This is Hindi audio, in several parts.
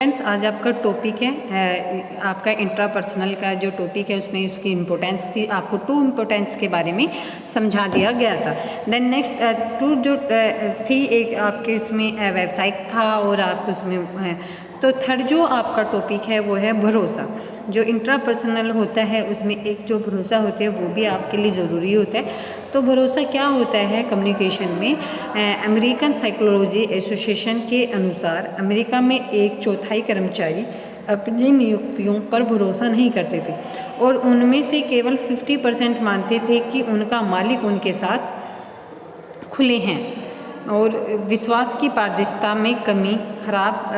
फ्रेंड्स, आज आपका टॉपिक है आपका इंट्रापर्सनल का जो टॉपिक है उसमें उसकी इम्पोर्टेंस थी। आपको 2 इम्पोर्टेंस के बारे में समझा दिया गया था। देन नेक्स्ट 2 जो थी, एक आपके उसमें वेबसाइट था और आपके उसमें तो थर्ड जो आपका टॉपिक है वो है भरोसा। जो इंट्रापर्सनल होता है उसमें एक जो भरोसा होता है वो भी आपके लिए ज़रूरी होता है। तो भरोसा क्या होता है कम्युनिकेशन में? अमेरिकन साइकोलॉजी एसोसिएशन के अनुसार अमेरिका में 1/4 कर्मचारी अपनी नियुक्तियों पर भरोसा नहीं करते थे और उनमें से केवल 50% मानते थे कि उनका मालिक उनके साथ खुले हैं। और विश्वास की पारदर्शिता में कमी, खराब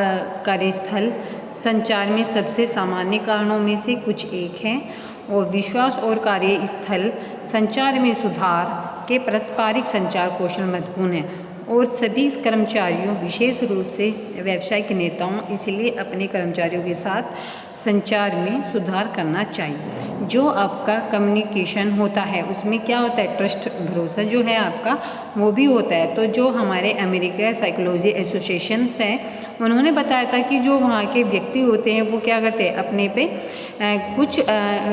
कार्यस्थल संचार में सबसे सामान्य कारणों में से कुछ एक हैं। और विश्वास और कार्यस्थल संचार में सुधार के पारस्परिक संचार कौशल महत्वपूर्ण है और सभी कर्मचारियों, विशेष रूप से व्यावसायिक नेताओं, इसलिए अपने कर्मचारियों के साथ संचार में सुधार करना चाहिए। जो आपका कम्युनिकेशन होता है उसमें क्या होता है? ट्रस्ट, भरोसा जो है आपका वो भी होता है। तो जो हमारे अमेरिका साइकोलॉजी एसोसिएशंस हैं उन्होंने बताया था कि जो वहाँ के व्यक्ति होते हैं वो क्या करते हैं, अपने पे कुछ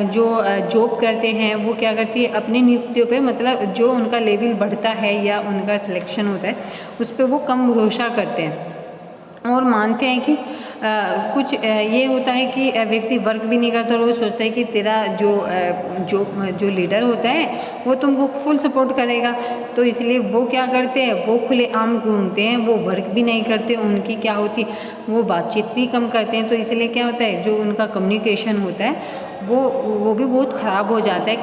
जो जॉब करते हैं वो क्या करती है, अपनी नियुक्तियों पे, मतलब जो उनका लेवल बढ़ता है या उनका सिलेक्शन होता है उस पर वो कम भरोसा करते हैं और मानते हैं कि कुछ ये होता है कि व्यक्ति वर्क भी नहीं करता और वो सोचता है कि तेरा जो लीडर होता है वो तुमको फुल सपोर्ट करेगा। तो इसलिए वो क्या करते हैं, वो खुलेआम घूमते हैं, वो वर्क भी नहीं करते, उनकी क्या होती, वो बातचीत भी कम करते हैं। तो इसलिए क्या होता है, जो उनका कम्युनिकेशन होता है वो भी बहुत ख़राब हो जाता है।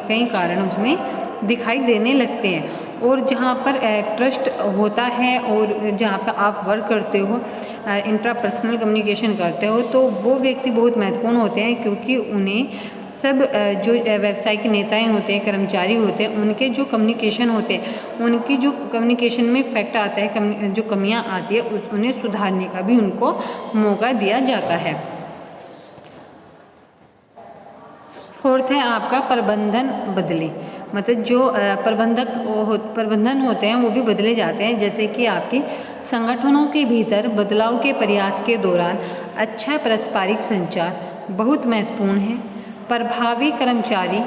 कई कारण उसमें दिखाई देने लगते हैं। और जहाँ पर ट्रस्ट होता है और जहाँ पर आप वर्क करते हो, इंट्रापर्सनल कम्युनिकेशन करते हो, तो वो व्यक्ति बहुत महत्वपूर्ण होते हैं क्योंकि उन्हें सब जो व्यवसाय के नेताएं होते हैं, कर्मचारी होते हैं, उनके जो कम्युनिकेशन होते हैं, उनकी जो कम्युनिकेशन में इफेक्ट आता है, जो कमियां आती है उन्हें सुधारने का भी उनको मौका दिया जाता है। फोर्थ है आपका प्रबंधन बदले, मतलब जो प्रबंधन होते हैं वो भी बदले जाते हैं। जैसे कि आपके संगठनों के भीतर बदलाव के प्रयास के दौरान अच्छा पारस्परिक संचार बहुत महत्वपूर्ण है। प्रभावी कर्मचारी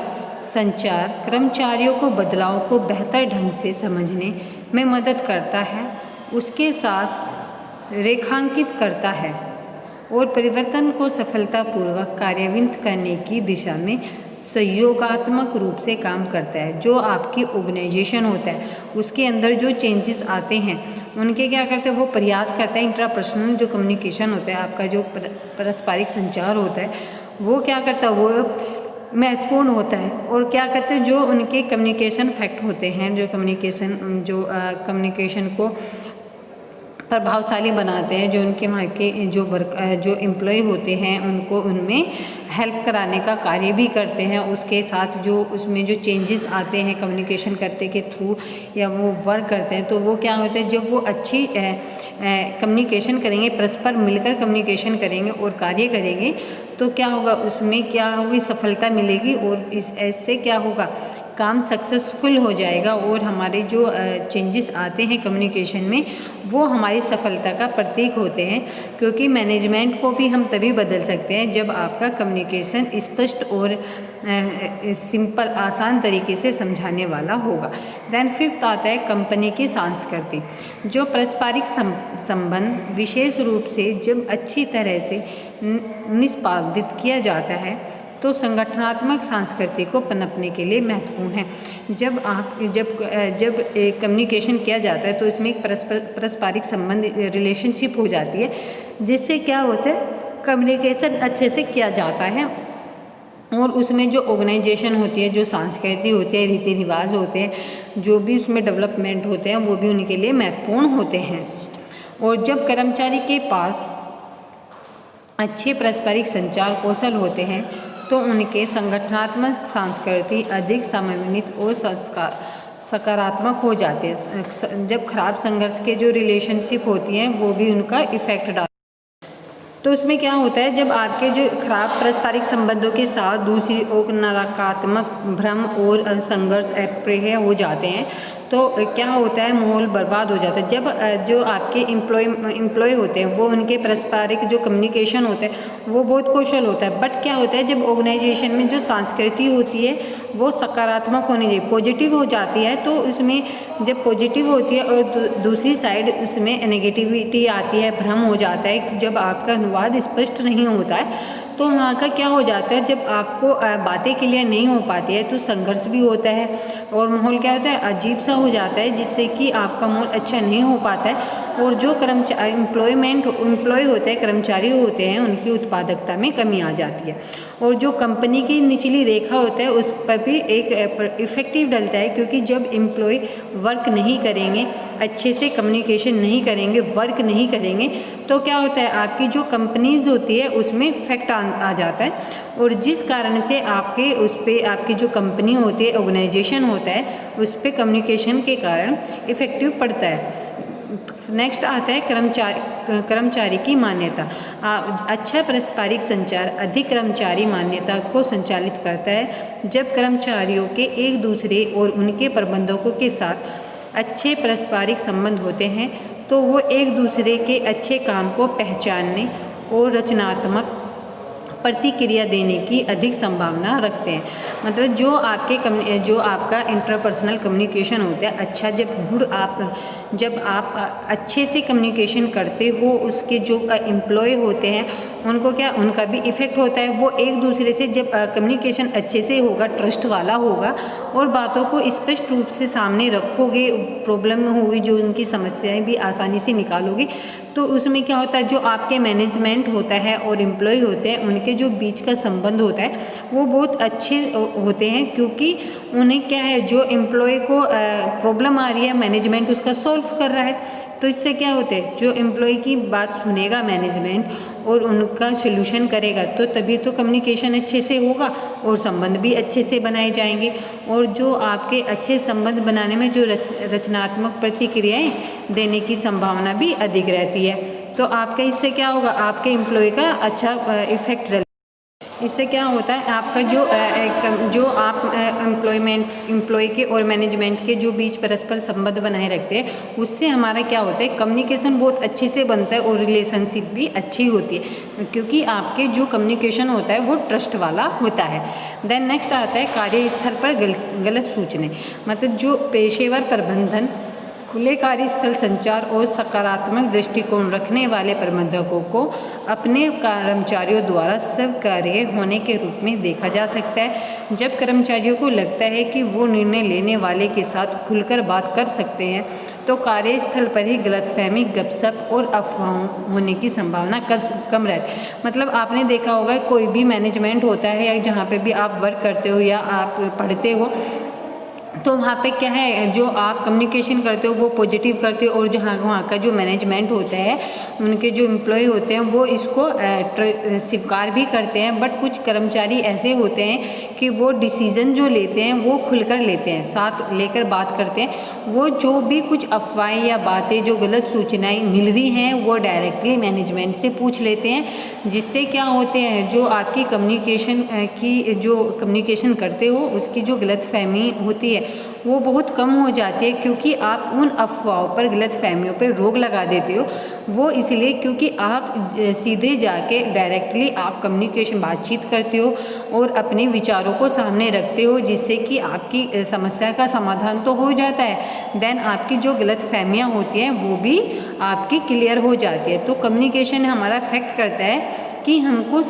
संचार कर्मचारियों को बदलाव को बेहतर ढंग से समझने में मदद करता है, उसके साथ रेखांकित करता है और परिवर्तन को सफलतापूर्वक कार्यान्वित करने की दिशा में सहयोगात्मक रूप से काम करता है। जो आपकी ऑर्गेनाइजेशन होता है उसके अंदर जो चेंजेस आते हैं उनके क्या करते हैं, वो प्रयास करता है। इंट्रापर्सनल जो कम्युनिकेशन होता है, आपका जो पारस्परिक संचार होता है, वो क्या करता है, वो महत्वपूर्ण होता है। और क्या करते हैं, जो उनके कम्युनिकेशन फैक्ट होते हैं, जो कम्युनिकेशन को प्रभावशाली बनाते हैं, जो उनके वहाँ के जो एम्प्लॉय होते हैं उनको उनमें हेल्प कराने का कार्य भी करते हैं। उसके साथ जो उसमें जो चेंजेस आते हैं कम्युनिकेशन करते के थ्रू या वो वर्क करते हैं, तो वो क्या होता है, जब वो अच्छी कम्युनिकेशन करेंगे, परस्पर मिलकर कम्युनिकेशन करेंगे और कार्य करेंगे, तो क्या होगा, उसमें क्या होगी, सफलता मिलेगी और ऐसे क्या होगा, काम सक्सेसफुल हो जाएगा। और हमारे जो चेंजेस आते हैं कम्युनिकेशन में वो हमारी सफलता का प्रतीक होते हैं। क्योंकि मैनेजमेंट को भी हम तभी बदल सकते हैं जब आपका कम्युनिकेशन स्पष्ट और सिंपल, आसान तरीके से समझाने वाला होगा। देन फिफ्थ आता है कंपनी की संस्कृति। जो पारस्परिक संबंध विशेष रूप से जब अच्छी तरह से निष्पादित किया जाता है तो संगठनात्मक संस्कृति को पनपने के लिए महत्वपूर्ण है। जब कम्युनिकेशन किया जाता है तो इसमें एक पारस्परिक संबंध, रिलेशनशिप हो जाती है, जिससे क्या होता है, कम्युनिकेशन अच्छे से किया जाता है। और उसमें जो ऑर्गेनाइजेशन होती है, जो संस्कृति होती है, रीति रिवाज होते हैं, जो भी उसमें डेवलपमेंट होते हैं, वो भी उनके लिए महत्वपूर्ण होते हैं। और जब कर्मचारी के पास अच्छे पारस्परिक संचार कौशल होते हैं तो उनके संगठनात्मक संस्कृति अधिक समन्वित और सकारात्मक हो जाते हैं। जब खराब संघर्ष के जो रिलेशनशिप होती हैं वो भी उनका इफेक्ट डालते हैं। तो उसमें क्या होता है, जब आपके जो खराब पारस्परिक संबंधों के साथ दूसरी ओर नकारात्मक भ्रम और संघर्ष अप्रिय हो जाते हैं तो क्या होता है, माहौल बर्बाद हो जाता है। जब जो आपके एम्प्लॉय होते हैं वो उनके पारस्परिक जो कम्युनिकेशन होता है वो बहुत कौशल होता है, बट क्या होता है जब ऑर्गेनाइजेशन में जो संस्कृति होती है वो सकारात्मक होनी चाहिए, पॉजिटिव हो जाती है, तो उसमें जब पॉजिटिव होती है और दूसरी साइड उसमें नेगेटिविटी आती है, भ्रम हो जाता है, जब आपका अनुवाद स्पष्ट नहीं होता है तो वहाँ का क्या हो जाता है, जब आपको बातें क्लियर नहीं हो पाती है तो संघर्ष भी होता है और माहौल क्या होता है, अजीब सा हो जाता है, जिससे कि आपका माहौल अच्छा नहीं हो पाता है और जो एम्प्लॉय होते हैं, कर्मचारी होते हैं, उनकी उत्पादकता में कमी आ जाती है और जो कंपनी की निचली रेखा होता है उस पर भी एक इफेक्टिव डलता है, क्योंकि जब एम्प्लॉय वर्क नहीं करेंगे, अच्छे से कम्युनिकेशन नहीं करेंगे, वर्क नहीं करेंगे, तो क्या होता है आपकी जो कंपनीज होती है उसमें इफेक्ट आ जाता है और जिस कारण से आपके उस पर आपकी जो कंपनी होती है, ऑर्गेनाइजेशन होता है, उस पर कम्युनिकेशन के कारण इफेक्टिव पड़ता है। नेक्स्ट आता है कर्मचारी की मान्यता। अच्छा पारस्परिक संचार अधिक कर्मचारी मान्यता को संचालित करता है। जब कर्मचारियों के एक दूसरे और उनके प्रबंधकों के साथ अच्छे पारस्परिक संबंध होते हैं तो वो एक दूसरे के अच्छे काम को पहचानने और रचनात्मक प्रतिक्रिया देने की अधिक संभावना रखते हैं। मतलब जो आपका इंटरपर्सनल कम्युनिकेशन होता है अच्छा, जब आप अच्छे से कम्युनिकेशन करते हो, उसके जो एम्प्लॉय होते हैं उनका भी इफ़ेक्ट होता है। वो एक दूसरे से जब कम्युनिकेशन अच्छे से होगा, ट्रस्ट वाला होगा और बातों को स्पष्ट रूप से सामने रखोगे, प्रॉब्लम होगी जो उनकी समस्याएं भी आसानी से निकालोगे, तो उसमें क्या होता है जो आपके मैनेजमेंट होता है और एम्प्लॉय होते हैं उनके जो बीच का संबंध होता है वो बहुत अच्छे होते हैं, क्योंकि उन्हें क्या है, जो एम्प्लॉय को प्रॉब्लम आ रही है मैनेजमेंट उसका सॉल्व कर रहा है, तो इससे क्या होता है जो एम्प्लॉय की बात सुनेगा मैनेजमेंट और उनका सोल्यूशन करेगा, तो तभी तो कम्युनिकेशन अच्छे से होगा और संबंध भी अच्छे से बनाए जाएंगे। और जो आपके अच्छे संबंध बनाने में जो रचनात्मक प्रतिक्रियाएं देने की संभावना भी अधिक रहती है, तो आपका इससे क्या होगा, आपके एम्प्लॉय का अच्छा इफेक्ट रहता है। इससे क्या होता है आपका जो आप एम्प्लॉय के और मैनेजमेंट के जो बीच परस्पर संबंध बनाए रखते हैं, उससे हमारा क्या होता है कम्युनिकेशन बहुत अच्छे से बनता है और रिलेशनशिप भी अच्छी होती है, क्योंकि आपके जो कम्युनिकेशन होता है वो ट्रस्ट वाला होता है। देन नेक्स्ट आता है कार्यस्थल पर गलत सूचना। मतलब जो पेशेवर प्रबंधन, खुले कार्यस्थल संचार और सकारात्मक दृष्टिकोण रखने वाले प्रबंधकों को अपने कर्मचारियों द्वारा स्वीकार्य होने के रूप में देखा जा सकता है। जब कर्मचारियों को लगता है कि वो निर्णय लेने वाले के साथ खुलकर बात कर सकते हैं तो कार्यस्थल पर ही गलतफहमी, गपशप और अफवाहों होने की संभावना कम रहती है। मतलब आपने देखा होगा कोई भी मैनेजमेंट होता है या जहाँ पे भी आप वर्क करते हो या आप पढ़ते हो, तो वहाँ पे क्या है जो आप कम्युनिकेशन करते हो वो पॉजिटिव करते हो और जहाँ वहाँ का जो मैनेजमेंट होता है, उनके जो एम्प्लॉय होते हैं वो इसको स्वीकार भी करते हैं। बट कुछ कर्मचारी ऐसे होते हैं कि वो डिसीज़न जो लेते हैं वो खुलकर लेते हैं, साथ लेकर बात करते हैं। वो जो भी कुछ अफवाहें या बातें, जो गलत सूचनाएं मिल रही हैं वो डायरेक्टली मैनेजमेंट से पूछ लेते हैं, जिससे क्या होते हैं जो आपकी कम्युनिकेशन करते हो उसकी जो गलतफहमी होती है वो बहुत कम हो जाती है, क्योंकि आप उन अफवाहों पर, गलतफहमियों पर रोक लगा देते हो। वो इसलिए क्योंकि आप सीधे जाके डायरेक्टली आप कम्युनिकेशन बातचीत करते हो और अपने विचारों को सामने रखते हो, जिससे कि आपकी समस्या का समाधान तो हो जाता है, देन आपकी जो गलतफहमियां होती हैं वो भी आपकी क्लियर हो जाती है। तो कम्युनिकेशन हमारा इफेक्ट करता है कि हमको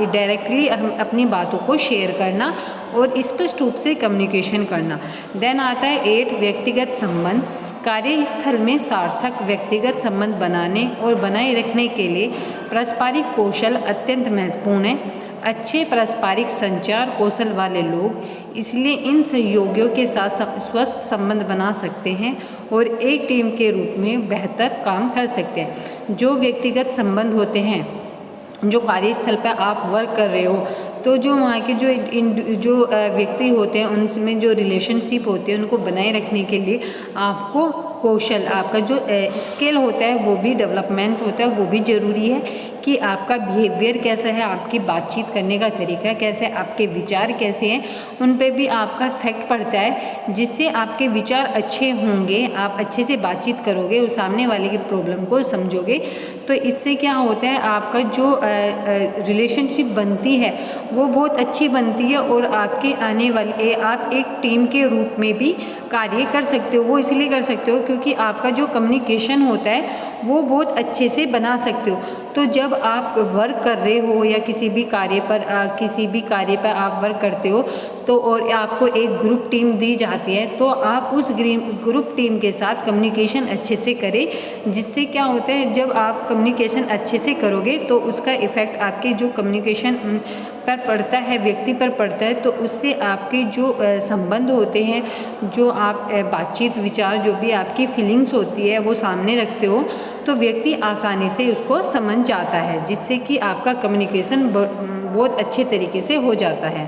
डायरेक्टली अपनी बातों को शेयर करना और स्पष्ट रूप से कम्युनिकेशन करना। देन आता है 8 व्यक्तिगत संबंध। कार्यस्थल में सार्थक व्यक्तिगत संबंध बनाने और बनाए रखने के लिए पारस्परिक कौशल अत्यंत महत्वपूर्ण है। अच्छे पारस्परिक संचार कौशल वाले लोग इसलिए इन सहयोगियों के साथ स्वस्थ संबंध बना सकते हैं और एक टीम के रूप में बेहतर काम कर सकते हैं। जो व्यक्तिगत संबंध होते हैं, जो कार्यस्थल पर आप वर्क कर रहे हो, तो जो वहाँ के जो व्यक्ति होते हैं उनमें जो रिलेशनशिप होती है उनको बनाए रखने के लिए आपको कौशल, आपका जो स्किल होता है वो भी डेवलपमेंट होता है, वो भी ज़रूरी है कि आपका बिहेवियर कैसा है, आपकी बातचीत करने का तरीका कैसे, आपके विचार कैसे हैं, उन पे भी आपका इफेक्ट पड़ता है। जिससे आपके विचार अच्छे होंगे, आप अच्छे से बातचीत करोगे और सामने वाले की प्रॉब्लम को समझोगे, तो इससे क्या होता है, आपका जो रिलेशनशिप बनती है वो बहुत अच्छी बनती है और आपके आने वाले आप एक टीम के रूप में भी कार्य कर सकते हो। वो इसलिए कर सकते हो क्योंकि आपका जो कम्युनिकेशन होता है वो बहुत अच्छे से बना सकते हो। तो जब आप वर्क कर रहे हो या किसी भी कार्य पर आप वर्क करते हो तो और आपको एक ग्रुप टीम दी जाती है, तो आप उस ग्रुप टीम के साथ कम्युनिकेशन अच्छे से करें। जिससे क्या होता है, जब आप कम्युनिकेशन अच्छे से करोगे तो उसका इफ़ेक्ट आपके जो कम्युनिकेशन पर पड़ता है, व्यक्ति पर पड़ता है, तो उससे आपके जो संबंध होते हैं, जो आप बातचीत, विचार, जो भी आपकी फीलिंग्स होती है वो सामने रखते हो, तो व्यक्ति आसानी से उसको समझ जाता है, जिससे कि आपका कम्युनिकेशन बहुत अच्छे तरीके से हो जाता है।